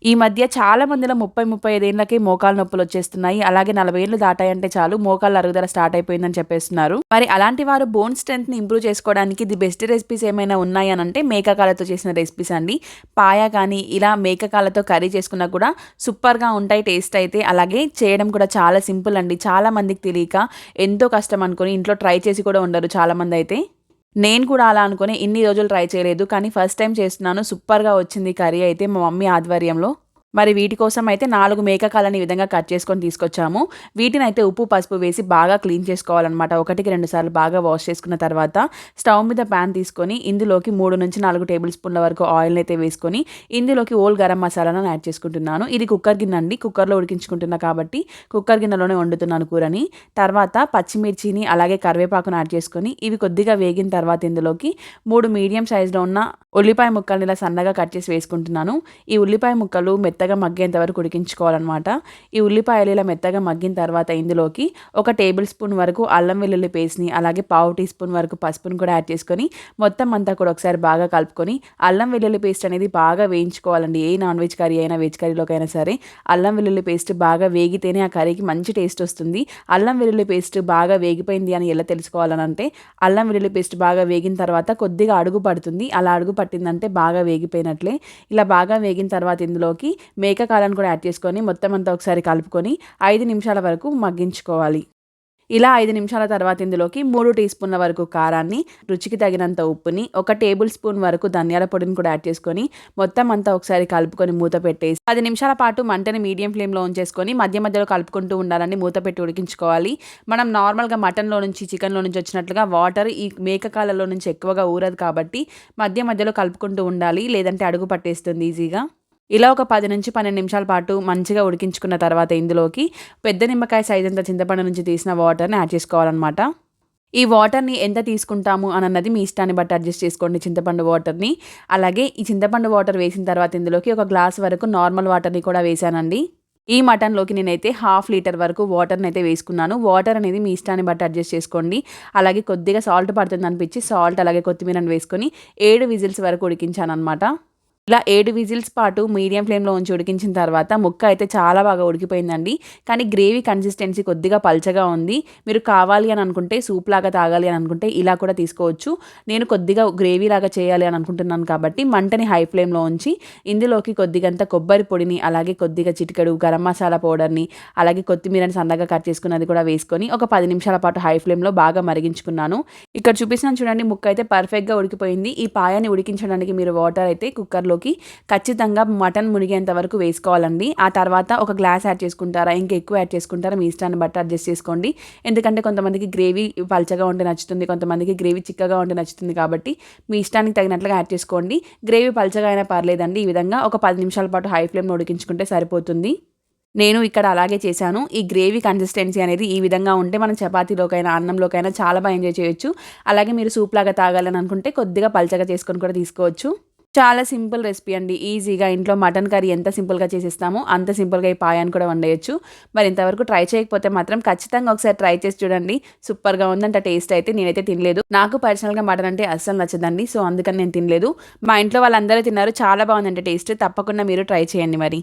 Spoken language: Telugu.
ఈ మధ్య చాలా మందిలో 30, 35 ఏళ్లకే మోకాలు నొప్పులు వచ్చేస్తున్నాయి. అలాగే 40 ఏళ్ళు దాటాయంటే చాలు మోకాళ్ళ అరుగుదల స్టార్ట్ అయిపోయిందని చెప్పేస్తున్నారు. మరి అలాంటి వారు బోన్ స్ట్రెంగ్త్‌ని ఇంప్రూవ్ చేసుకోవడానికి ది బెస్ట్ రెసిపీస్ ఏమైనా ఉన్నాయి అనంటే మేక కాళ్ళతో చేసిన రెసిపీస్ అండి. పాయ కానీ ఇలా మేక కాళ్ళతో కర్రీ చేసుకున్నా కూడా సూపర్‌గా ఉంటాయి టేస్ట్ అయితే. అలాగే చేయడం కూడా చాలా సింపుల్ అండి. చాలా మందికి తెలియక ఎంతో కష్టం అనుకోని ఇంట్లో ట్రై చేసి కూడా ఉండరు చాలామందైతే. నేను కూడా అలా అనుకుని ఇన్ని రోజులు ట్రై చేయలేదు. కానీ ఫస్ట్ టైమ్ చేస్తున్నాను. సూపర్‌గా వచ్చింది కర్రీ అయితే మా మమ్మీ ఆధ్వర్యంలో. మరి వీటి కోసం అయితే 4 మేక కాళ్ళని ఈ విధంగా కట్ చేసుకొని తీసుకొచ్చాము. వీటినైతే ఉప్పు, పసుపు వేసి బాగా క్లీన్ చేసుకోవాలనమాట. 1కి 2 సార్లు బాగా వాష్ చేసుకున్న తర్వాత స్టవ్ మీద ప్యాన్ తీసుకొని ఇందులోకి 3-4 టేబుల్ స్పూన్ల వరకు ఆయిల్‌ని అయితే వేసుకొని ఇందులోకి హోల్ గరం మసాలాను యాడ్ చేసుకుంటున్నాను. ఇది కుక్కర్ గిన్నె అండి. కుక్కర్‌లో ఉడికించుకుంటున్నా కాబట్టి కుక్కర్ గిన్నెలోనే వండుతున్నాను కూరని. తర్వాత పచ్చిమిర్చిని అలాగే కరివేపాకును యాడ్ చేసుకొని ఇవి కొద్దిగా వేగిన తర్వాత ఇందులోకి 3 మీడియం సైజులో ఉన్న ఉల్లిపాయ ముక్కల్ని ఇలా సన్నగా కట్ చేసి వేసుకుంటున్నాను. ఈ ఉల్లిపాయ ముక్కలు మెత్తగా మగ్గేంత వరకు ఉడికించుకోవాలన్నమాట. ఈ ఉల్లిపాయలు ఇలా మెత్తగా మగ్గిన తర్వాత ఇందులోకి 1 టేబుల్ స్పూన్ వరకు అల్లం వెల్లుల్లి పేస్ట్‌ని అలాగే పావు టీ స్పూన్ వరకు పసుపును కూడా యాడ్ చేసుకొని మొత్తం అంతా కూడా ఒకసారి బాగా కలుపుకొని అల్లం వెల్లుల్లి పేస్ట్ అనేది బాగా వేయించుకోవాలండి. ఏ నాన్ వెజ్ కర్రీ అయినా వెజ్ కర్రీలోకైనా సరే అల్లం వెల్లుల్లి పేస్ట్ బాగా వేగితేనే ఆ కర్రీకి మంచి టేస్ట్ వస్తుంది. అల్లం వెల్లుల్లి పేస్ట్ బాగా వేగిపోయింది అని ఎలా తెలుసుకోవాలనంటే అల్లం వెల్లుల్లి పేస్ట్ బాగా వేగిన తర్వాత కొద్దిగా అడుగు పడుతుంది. అలా అడుగు పట్టిందంటే బాగా వేగిపోయినట్లే. ఇలా బాగా వేగిన తర్వాత ఇందులోకి మేక కాళ్ళను కూడా యాడ్ చేసుకొని మొత్తం అంతా ఒకసారి కలుపుకొని 5 నిమిషాల వరకు మగ్గించుకోవాలి. ఇలా 5 నిమిషాల తర్వాత ఇందులోకి 3 టీ స్పూన్ల వరకు కారాన్ని, రుచికి తగినంత ఉప్పుని, 1 టేబుల్ స్పూన్ వరకు ధనియాల పొడిని కూడా యాడ్ చేసుకొని మొత్తం అంతా ఒకసారి కలుపుకొని మూత పెట్టేసి 10 నిమిషాల పాటు మంటని మీడియం ఫ్లేమ్‌లో ఉంచేసుకొని మధ్య మధ్యలో కలుపుకుంటూ ఉండాలండి. మూత పెట్టి ఉడికించుకోవాలి. మనం నార్మల్‌గా మటన్‌లో నుంచి, చికెన్‌లో నుంచి వచ్చినట్లుగా వాటర్ ఈ మేక కాళ్ళలో నుంచి ఎక్కువగా ఊరదు కాబట్టి మధ్య మధ్యలో కలుపుకుంటూ ఉండాలి. లేదంటే అడుగు పట్టేస్తుంది ఈజీగా. ఇలా ఒక 10-12 నిమిషాల పాటు మంచిగా ఉడికించుకున్న తర్వాత ఇందులోకి పెద్ద నిమ్మకాయ సైజ్ అంత చింతపండు నుంచి తీసిన వాటర్‌ని యాడ్ చేసుకోవాలన్నమాట. ఈ వాటర్‌ని ఎంత తీసుకుంటాము అనన్నది మీ ఇష్టాన్ని బట్టి అడ్జస్ట్ చేసుకోండి చింతపండు వాటర్‌ని. అలాగే ఈ చింతపండు వాటర్ వేసిన తర్వాత ఇందులోకి ఒక గ్లాస్ వరకు నార్మల్ వాటర్‌ని కూడా వేశానండి. ఈ మటన్‌లోకి నేనైతే హాఫ్ లీటర్ వరకు వాటర్‌నైతే వేసుకున్నాను. వాటర్ అనేది మీ ఇష్టాన్ని బట్టి అడ్జస్ట్ చేసుకోండి. అలాగే కొద్దిగా సాల్ట్ పడుతుందనిపించి సాల్ట్ అలాగే కొత్తిమీరని వేసుకొని 7 విజిల్స్ వరకు ఉడికించాననమాట. ఇలా 7 విజిల్స్ పాటు మీడియం ఫ్లేమ్‌లో ఉంచి ఉడికించిన తర్వాత ముక్క అయితే చాలా బాగా ఉడికిపోయిందండి. కానీ గ్రేవీ కన్సిస్టెన్సీ కొద్దిగా పల్చగా ఉంది. మీరు కావాలి అని అనుకుంటే సూప్ లాగా తాగాలి అని అనుకుంటే ఇలా కూడా తీసుకోవచ్చు. నేను కొద్దిగా గ్రేవీ లాగా చేయాలి అని అనుకుంటున్నాను కాబట్టి మంటని హై ఫ్లేమ్‌లో ఉంచి ఇందులోకి కొద్దిగంత కొబ్బరి పొడిని అలాగే కొద్దిగా చిటికెడు గరం మసాలా పౌడర్‌ని అలాగే కొత్తిమీరని సన్నగా కట్ చేసుకున్నది కూడా వేసుకొని ఒక 10 నిమిషాల పాటు హై ఫ్లేమ్‌లో బాగా మరిగించుకున్నాను. ఇక్కడ చూపిస్తున్నాను చూడండి ముక్క అయితే పర్ఫెక్ట్‌గా ఉడికిపోయింది. ఈ పాయాన్ని ఉడికించడానికి మీరు వాటర్ అయితే కుక్కర్‌లోకి ఖచ్చితంగా మటన్ మునిగేంత వరకు వేసుకోవాలండి. ఆ తర్వాత ఒక గ్లాస్ యాడ్ చేసుకుంటారా, ఇంకా ఎక్కువ యాడ్ చేసుకుంటారా మీ ఇష్టాన్ని బట్టి అడ్జస్ట్ చేసుకోండి. ఎందుకంటే కొంతమందికి గ్రేవీ పల్చగా ఉంటే నచ్చుతుంది, కొంతమందికి గ్రేవీ చిక్కగా ఉంటే నచ్చుతుంది కాబట్టి మీ ఇష్టానికి తగినట్లుగా యాడ్ చేసుకోండి. గ్రేవీ పల్చగా అయినా పర్లేదండి. ఈ విధంగా ఒక 10 నిమిషాల పాటు హై ఫ్లేమ్‌లో ఉడికించుకుంటే సరిపోతుంది. నేను ఇక్కడ అలాగే చేశాను. ఈ గ్రేవీ కన్సిస్టెన్సీ అనేది ఈ విధంగా ఉంటే మనం చపాతీలోకైనా, అన్నంలోకైనా చాలా బాగా ఎంజాయ్ చేయొచ్చు. అలాగే మీరు సూప్ లాగా తాగాలని అనుకుంటే కొద్దిగా పల్చగా చేసుకొని కూడా తీసుకోవచ్చు. చాలా సింపుల్ రెసిపీ అండి. ఈజీగా ఇంట్లో మటన్ కర్రీ ఎంత సింపుల్‌గా చేసేస్తామో అంత సింపుల్‌గా ఈ పాయాన్ని కూడా వండేయొచ్చు. మరి ఇంతవరకు ట్రై చేయకపోతే మాత్రం ఖచ్చితంగా ఒకసారి ట్రై చేసి చూడండి. సూపర్‌గా ఉందంట టేస్ట్ అయితే. నేనైతే తినలేదు. నాకు పర్సనల్‌గా మటన్ అంటే అస్సలు నచ్చదండి. సో, అందుకని నేను తినలేదు. మా ఇంట్లో వాళ్ళందరూ తిన్నారు. చాలా బాగుందంట టేస్ట్. తప్పకుండా మీరు ట్రై చేయండి మరి.